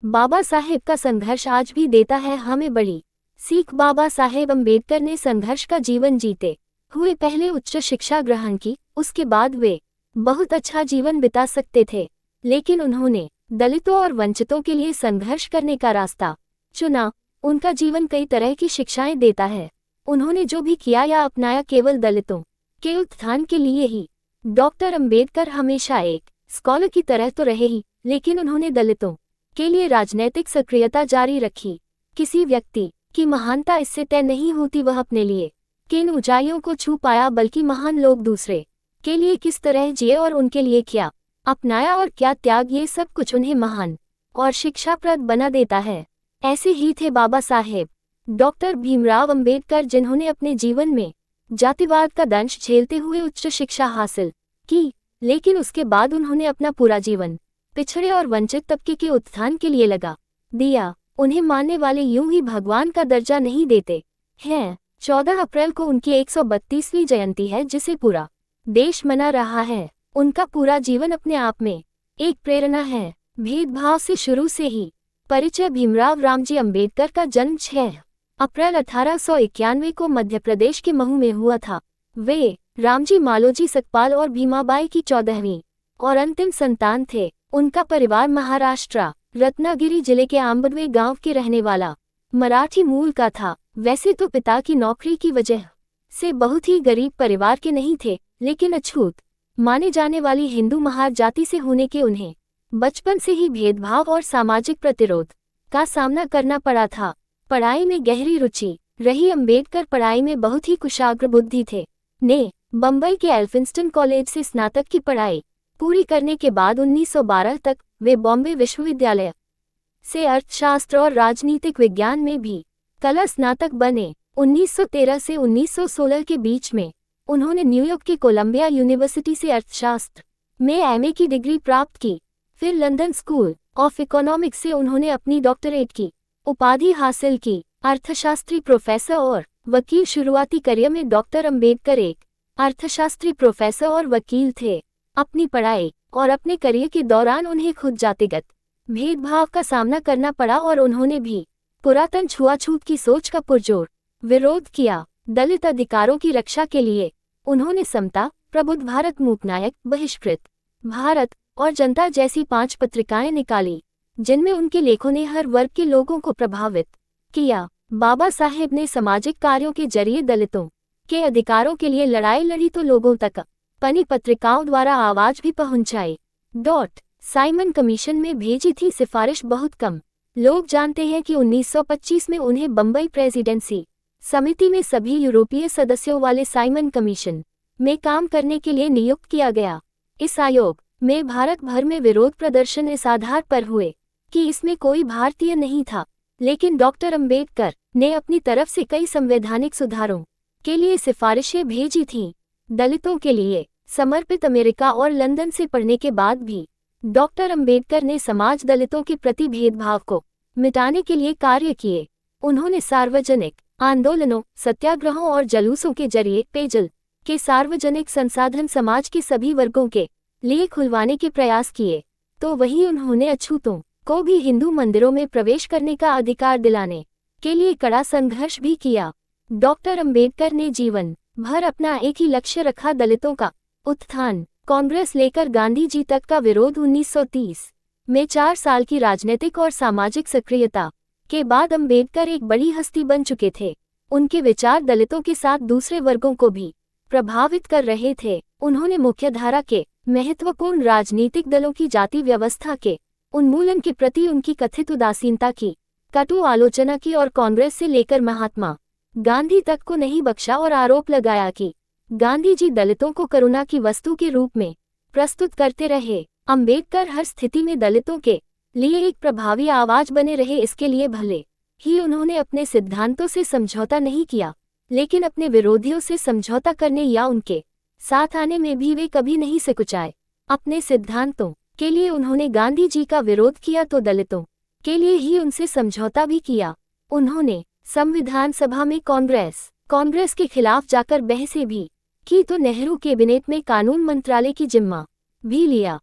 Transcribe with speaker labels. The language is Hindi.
Speaker 1: बाबा साहेब का संघर्ष आज भी देता है हमें बड़ी सीख। बाबा साहेब अम्बेडकर ने संघर्ष का जीवन जीते हुए पहले उच्च शिक्षा ग्रहण की, उसके बाद वे बहुत अच्छा जीवन बिता सकते थे, लेकिन उन्होंने दलितों और वंचितों के लिए संघर्ष करने का रास्ता चुना। उनका जीवन कई तरह की शिक्षाएं देता है। उन्होंने जो भी किया या अपनाया केवल दलितों के उत्थान के लिए ही। डॉक्टर अंबेडकर हमेशा एक स्कॉलर की तरह तो रहे ही, लेकिन उन्होंने दलितों के लिए राजनैतिक सक्रियता जारी रखी। किसी व्यक्ति की महानता इससे तय नहीं होती वह अपने लिए किन ऊंचाइयों को छू पाया, बल्कि महान लोग दूसरे के लिए किस तरह जिए और उनके लिए क्या अपनाया और क्या त्याग, ये सब कुछ उन्हें महान और शिक्षाप्रद बना देता है। ऐसे ही थे बाबा साहेब डॉक्टर भीमराव अंबेडकर, जिन्होंने अपने जीवन में जातिवाद का दंश झेलते हुए उच्च शिक्षा हासिल की, लेकिन उसके बाद उन्होंने अपना पूरा जीवन पिछड़े और वंचित तबके के उत्थान के लिए लगा दिया। उन्हें मानने वाले यूं ही भगवान का दर्जा नहीं देते हैं। 14 अप्रैल को उनकी 132वीं जयंती है, जिसे पूरा देश मना रहा है। उनका पूरा जीवन अपने आप में एक प्रेरणा है। भेदभाव से शुरू से ही परिचय। भीमराव रामजी अंबेडकर का जन्म 6 अप्रैल 1891 को मध्य प्रदेश के महू में हुआ था। वे रामजी मालोजी सकपाल और भीमाबाई की 14वीं और अंतिम संतान थे। उनका परिवार महाराष्ट्र रत्नागिरी जिले के आंबडवे गांव के रहने वाला मराठी मूल का था। वैसे तो पिता की नौकरी की वजह से बहुत ही गरीब परिवार के नहीं थे, लेकिन अछूत माने जाने वाली हिंदू महार जाति से होने के उन्हें बचपन से ही भेदभाव और सामाजिक प्रतिरोध का सामना करना पड़ा था। पढ़ाई में गहरी रुचि रही। अंबेडकर पढ़ाई में बहुत ही कुशाग्र बुद्धि थे। ने बम्बई के एल्फिंस्टन कॉलेज से स्नातक की पढ़ाई पूरी करने के बाद 1912 तक वे बॉम्बे विश्वविद्यालय से अर्थशास्त्र और राजनीतिक विज्ञान में भी कला स्नातक बने। 1913 से 1916 के बीच में उन्होंने न्यूयॉर्क की कोलंबिया यूनिवर्सिटी से अर्थशास्त्र में एमए की डिग्री प्राप्त की। फिर लंदन स्कूल ऑफ इकोनॉमिक्स से उन्होंने अपनी डॉक्टरेट की उपाधि हासिल की। अर्थशास्त्री प्रोफेसर और वकील। शुरुआती करियर में डॉक्टर अंबेडकर एक अर्थशास्त्री प्रोफेसर और वकील थे। अपनी पढ़ाई और अपने करियर के दौरान उन्हें खुद जातिगत भेदभाव का सामना करना पड़ा और उन्होंने भी पुरातन छुआछूत की सोच का पुरजोर विरोध किया। दलित अधिकारों की रक्षा के लिए उन्होंने समता, प्रबुद्ध भारत, मूकनायक, बहिष्कृत भारत और जनता जैसी 5 पत्रिकाएं निकाली, जिनमें उनके लेखों ने हर वर्ग के लोगों को प्रभावित किया। बाबा साहेब ने सामाजिक कार्यों के जरिए दलितों के अधिकारों के लिए लड़ाई लड़ी तो लोगों तक पनी पत्रिकाओं द्वारा आवाज भी पहुंचाई। साइमन कमीशन में भेजी थी सिफारिश बहुत कम लोग जानते हैं कि 1925 में उन्हें बम्बई प्रेसिडेंसी समिति में सभी यूरोपीय सदस्यों वाले साइमन कमीशन में काम करने के लिए नियुक्त किया गया। इस आयोग में भारत भर में विरोध प्रदर्शन इस आधार पर हुए कि इसमें कोई भारतीय नहीं था, लेकिन डॉक्टर अंबेडकर ने अपनी तरफ से कई संवैधानिक सुधारों के लिए सिफारिशें भेजी थीं। दलितों के लिए समर्पित अमेरिका और लंदन से पढ़ने के बाद भी डॉक्टर अंबेडकर ने समाज दलितों के प्रति भेदभाव को मिटाने के लिए कार्य किए। उन्होंने सार्वजनिक आंदोलनों, सत्याग्रहों और जलूसों के जरिए पेयजल के सार्वजनिक संसाधन समाज के सभी वर्गों के लिए खुलवाने के प्रयास किए, तो वहीं उन्होंने अछूतों को भी हिंदू मंदिरों में प्रवेश करने का अधिकार दिलाने के लिए कड़ा संघर्ष भी किया। डॉक्टर अंबेडकर ने जीवन भर अपना एक ही लक्ष्य रखा, दलितों का उत्थान। कांग्रेस लेकर गांधी जी तक का विरोध। 1930 में 4 साल की राजनीतिक और सामाजिक सक्रियता के बाद अंबेडकर एक बड़ी हस्ती बन चुके थे। उनके विचार दलितों के साथ दूसरे वर्गों को भी प्रभावित कर रहे थे। उन्होंने मुख्यधारा के महत्वपूर्ण राजनीतिक दलों की जाति व्यवस्था के उन्मूलन के प्रति उनकी कथित उदासीनता की कटु आलोचना की और कांग्रेस से लेकर महात्मा गांधी तक को नहीं बख्शा और आरोप लगाया कि गांधी जी दलितों को करुणा की वस्तु के रूप में प्रस्तुत करते रहे। अंबेडकर हर स्थिति में दलितों के लिए एक प्रभावी आवाज बने रहे। इसके लिए भले ही उन्होंने अपने सिद्धांतों से समझौता नहीं किया, लेकिन अपने विरोधियों से समझौता करने या उनके साथ आने में भी वे कभी नहीं सिकुचाए। अपने सिद्धांतों के लिए उन्होंने गांधी जी का विरोध किया तो दलितों के लिए ही उनसे समझौता भी किया। उन्होंने संविधान सभा में कांग्रेस के खिलाफ जाकर बहसें भी की तो नेहरू कैबिनेट में कानून मंत्रालय की जिम्मा भी लिया।